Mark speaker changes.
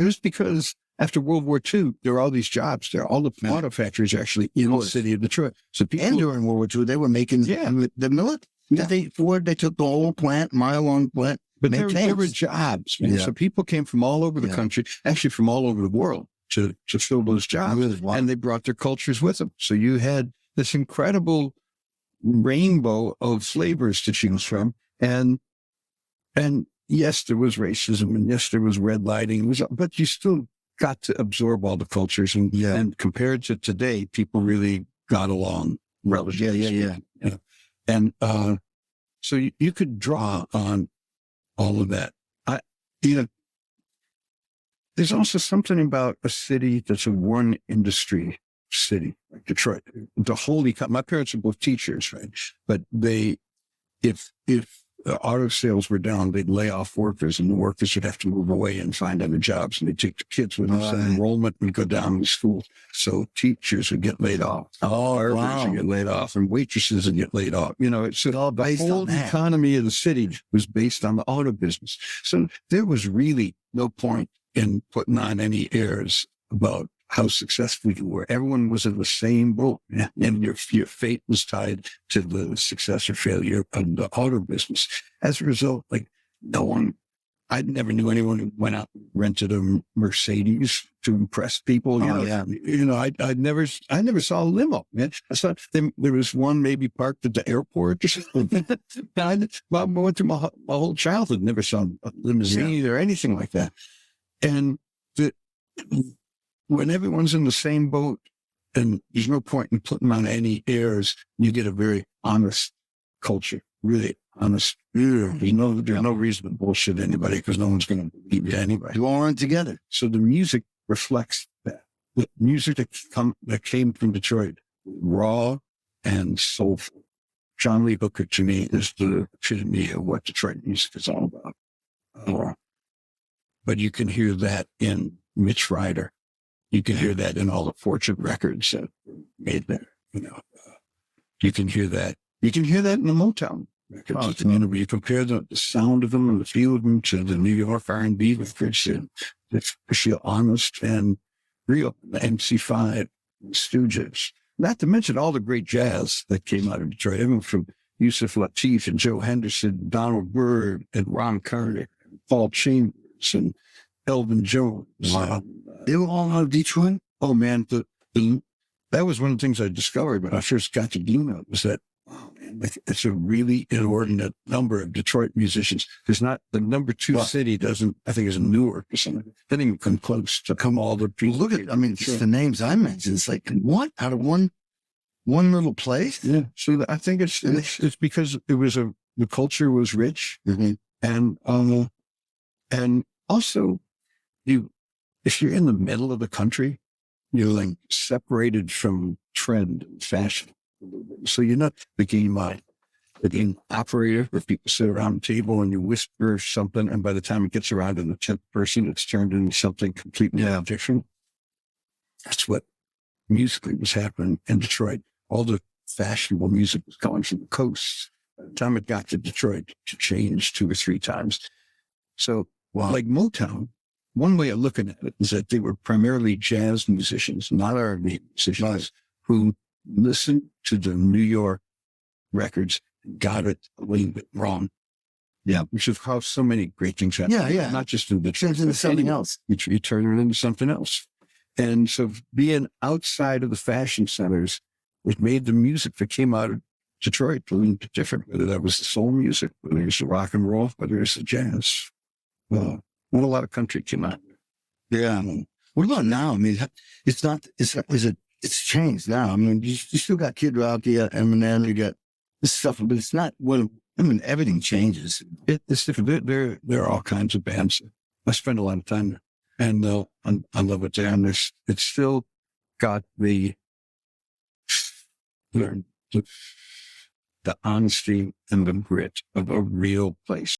Speaker 1: It was because after World War II, there were all these jobs there. All the auto factories are actually in the city of Detroit. So people,
Speaker 2: and during World War II, they were making the millet. Yeah. They took the whole plant, mile-long plant.
Speaker 1: But there were jobs, man. So people came from all over the country, actually from all over the world, to fill those jobs. Really? Wow. And they brought their cultures with them. So you had this incredible rainbow of flavors to choose from. And yes, there was racism, and yes, there was red lighting, but you still got to absorb all the cultures. And compared to today, people really got along relatively. Yeah. And so you could draw on all of that. There's also something about a city that's a one industry city, like Detroit. My parents are both teachers, right? But if the auto sales were down, they'd lay off workers, and the workers would have to move away and find other jobs, and they'd take the kids with them. So enrollment would go down in school. So teachers would get laid off. Barbers would get laid off, and waitresses would get laid off. It's all based on the economy of the city was based on the auto business. So there was really no point in putting on any airs about how successful you were. Everyone was in the same boat, and your fate was tied to the success or failure of the auto business. As a result, I never knew anyone who went out and rented a Mercedes to impress people. I never saw a limo, man. I saw there was one maybe parked at the airport or something. I went through my whole childhood, never saw a limousine or anything like that. And when everyone's in the same boat, and there's no point in putting on any airs, you get a very honest culture, really honest. There's no reason to bullshit anybody, because no one's going to believe you anyway.
Speaker 2: You all run together.
Speaker 1: So the music reflects that. The music that came from Detroit, raw and soulful. John Lee Hooker, to me, is the epitome of what Detroit music is all about. But you can hear that in Mitch Ryder. You can hear that in all the Fortune records that were made there. You can hear that. You can hear that in the Motown records. You compare the sound of them and the feel of them to the New York R&B records. They feel honest and real. The MC5, Stooges. Not to mention all the great jazz that came out of Detroit. Everyone from Yusuf Lateef and Joe Henderson, Donald Byrd and Ron Carter, Paul Chambers and Elvin Jones.
Speaker 2: Wow. They were all out of Detroit?
Speaker 1: Oh, man. That was one of the things I discovered when I first got to Blue Note, was that, it's a really inordinate number of Detroit musicians. There's not, the number two city doesn't, I think, is Newark or something. They didn't even come close to come all the people.
Speaker 2: Look at, just the names I mentioned. It's like, what? Out of one little place?
Speaker 1: Yeah. So I think it's because the culture was rich. And also if you're in the middle of the country, you're like separated from trend and fashion. So you're not the game operator where people sit around the table and you whisper something, and by the time it gets around to the 10th person, it's turned into something completely different. That's what musically was happening in Detroit. All the fashionable music was coming from the coast. By the time it got to Detroit, it changed 2 or 3 times. So like Motown, one way of looking at it is that they were primarily jazz musicians, not R&B musicians, who listened to the New York records and got it a little bit wrong. Yeah. Which is how so many great things happen.
Speaker 2: Yeah.
Speaker 1: Not just in Detroit.
Speaker 2: Turns into something else.
Speaker 1: You turn it into something else. And so being outside of the fashion centers, it made the music that came out of Detroit a little bit different, whether that was the soul music, whether it was the rock and roll, whether it was the jazz. Not a lot of country came out.
Speaker 2: Yeah. What about now? It's changed now. You still got Kid Rock, you got Eminem, you got this stuff, but it's not everything changes.
Speaker 1: It's different. There are all kinds of bands. I spend a lot of time there, and I love it there. And it's still got the honesty and the grit of a real place.